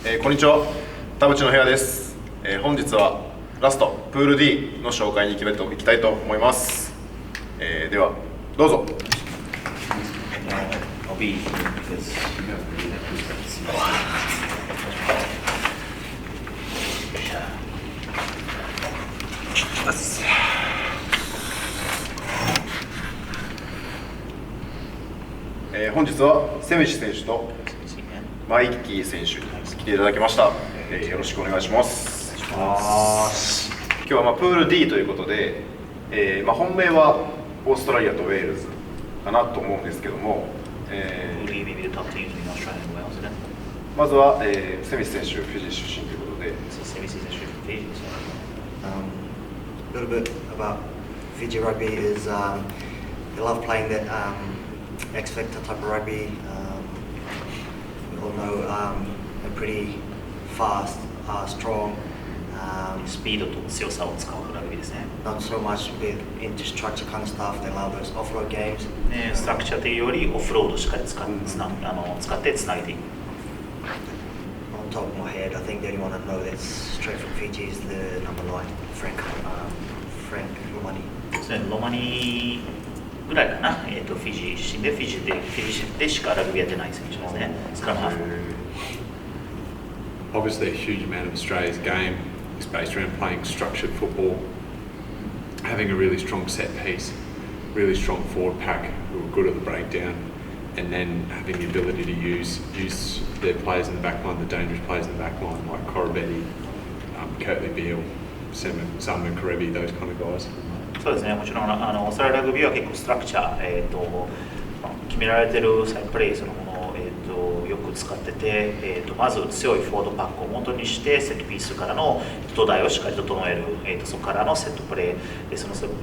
こんにちは、田淵の部屋です。本日はラストプール D の紹介に行きたいと思います。ではどうぞ。本日はセミシ選手とマイキー選手に来ていただきました。よろしくお願いします。今日はプール D ということで、本命はオーストラリアとウェールズかなと思うんですけども、まずは、セミシ選手、フィジー出身ということで。A little bit about Fiji rugby is they love playing that X Factor type of rugby. We all know they're pretty fast, strong. スピードと強さを使うラグビーですね。Not so much with into structure kind of stuff. They love those offload games. ストラクチャーというよりオフロードをしっかり使ってつなげていく。On top of my head, I think the only one I know that's straight from Fiji is the number 9, Frank Romani. ロマニぐらいかな、フィジー出身でフィジーでしかラグビーやってない選手ですね。スクラムハーフ。Obviously, a huge amount of Australia's game is based around playing structured football, having a really strong set piece, really strong forward pack who are good at the breakdown, and then having the ability to use their players in the back line, the dangerous players in the back line, like Korobetti, Curtly Beale, Salman Karevi, those kind of guys. そうですね、もちろんオーストラリアラグビーは結構ストラクチャー、決められているサイドプレーそのものを、よく使ってて、まず強いフォワードパックを元にしてセットピースからの土台をしっかり整える、そこからのセットプレーでそのセット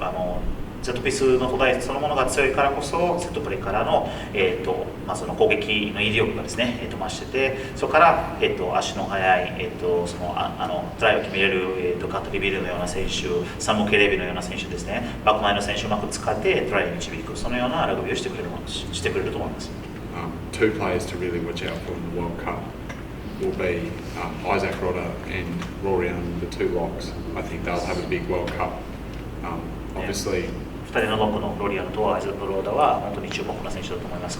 ピースの土台そのものが強いからこそセットプレーからの、その攻撃の威力がですね、増しててそこから、足の速い、そのトライを決めれる、カットリビルのような選手サム・ケレビのような選手ですねバック前の選手をうまく使ってトライに導くそのようなラグビーをしてくれると思います。Two players to really watch out for in the World Cup will be Isaac Rodder and Rory Young, the two locks. I think they'll have a big World Cup. Obviously, 2人のロックのロリアンとアイザック・ローダは本当に注目な選手だと思います。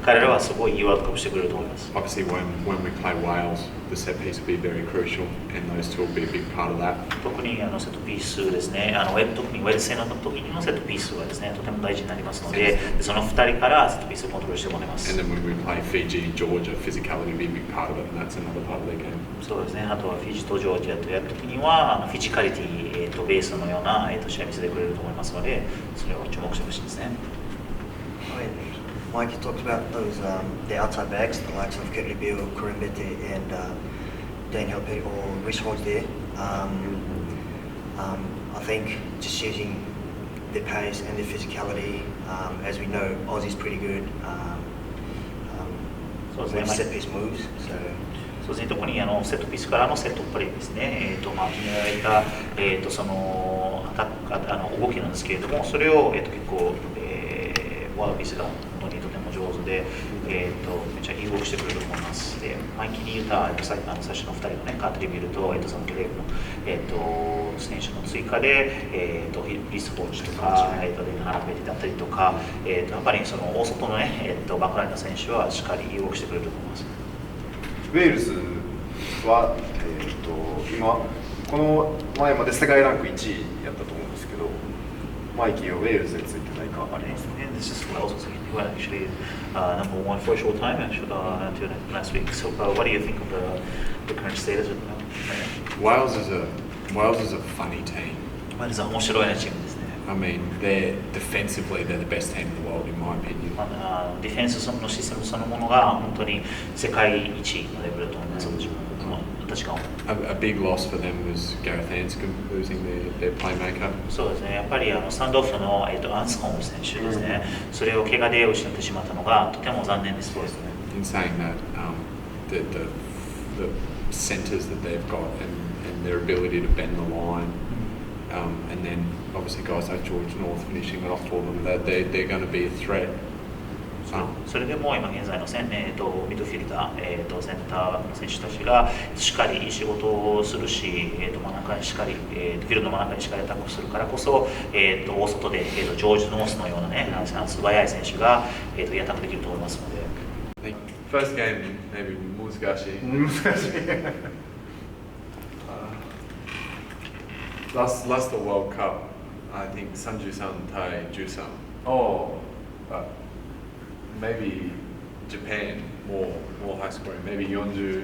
彼らはすごいいいワールドカップしてくれると思います。Obviously, when we play Wales, the set piece will be very crucial, and those two will be a big part of that. 特にセットピースですね、特にウェールズ戦の時のセットピースはですね、とても大事になりますので、その2人からセットピースをコントロールしてもらいます。And then when we play Fiji, Georgia, physicality will be a big part of it, and that's another part of their game. そうですね、あとはフィジーとジョージアとやるときにはフィジカリティ、ベースのような、試合見せてくれると思いますので、それを注目してほしいですね。Mikey talked about those the outside backs, the likes of Curtly Beale, Korobetti, and Daniel Petty or Rhys Hodge there. I think just using their pace and their physicality, as we know, Aussie's pretty good with set piece moves. So. そうですね、特にセットピースからのセットプレーですね、決められた、その動きなんですけれども、それを、結構、ワードピースが本当にとても上手で、めっちゃいい動きしてくれると思います。で、マイキーに言った最初の2人のね、カートリビルとサム・ケレーブの、選手の追加で、リス・ホーチとか、デン・ハラペティだったりとか、やっぱりその大外のね、バックラインの選手はしっかりいい動きしてくれると思います。ウェールズは、今この前まで世界ランク1位やったと思うんですけど、マイキーはウェールズについて何かありますか？ This is Wales, who were actually number one for a short time until last week. So, what do you think of the current status of Wales is a funny team. ウェールズは面白いチームですね。I mean, defensively they're the best team in the world in my opinion. ディフェンスのシステムそのものが本当に世界一のレベルだと思います。私が A big loss for them was Gareth Anscombe losing their playmaker. そうですね。やっぱりスタンドオフのアンスコム選手ですね。それを怪我で失ってしまったのがとても残念です。そうですね。In saying that, the centres that they've got and their ability to bend the line. And then obviously guys like George North finishing it off for them, they're going to be a threat. それでも今現在のミッドフィルダー、センターバックの選手たちがしっかり仕事をするし、真ん中にしっかり、フィールドの真ん中にしっかりアタックするからこそ、大外で、ジョージ・ノースのようなね、素早い選手が、いいアタックできると思いますので。First game, maybe Muzgashi. Last the World Cup, I think Sanju-san tai Ju-san. Oh, Maybe Japan, more high scoring. Maybe 42,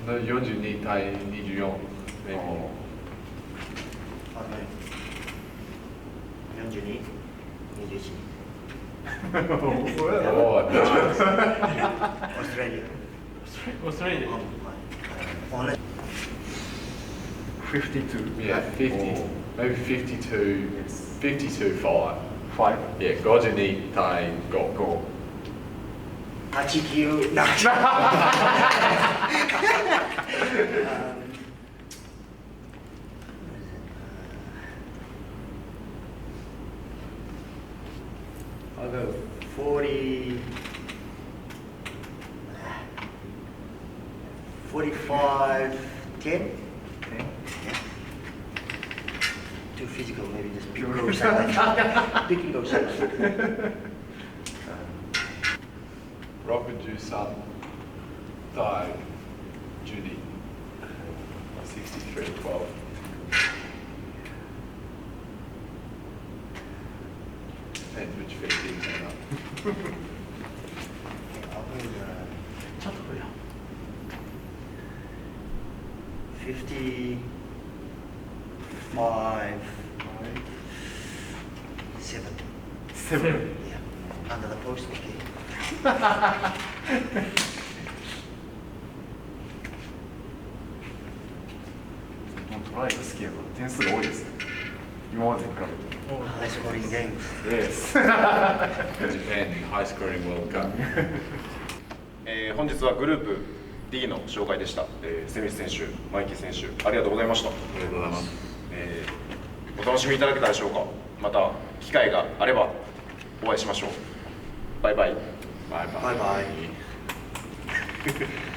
no 42対24. Maybe. 42、21。Oh, nice. オーストラリオーストラリアでア。同じ。 52 Yeah, 50. Maybe 52, 52-5. 5 Yeah, 52対5. 89な。I'll go 40, 45, 10. Too physical, maybe just pick and go sideline. Pick and go sideline. 63対12. 63-12. Depends which 15 turn up. I'll go ちょっとこれや 55, 7. 7 Yeah, under the post, okay. トライが好きやから点数が多いですね今までに比べて High scoring game. Yes Japan high scoring World Cup. 本日はグループ D の紹介でした。セミス選手、マイキー選手、ありがとうございました。ありがとうございます。お楽しみいただけたでしょうか。また機会があればお会いしましょう。バイバイ。バイバイ。Bye bye.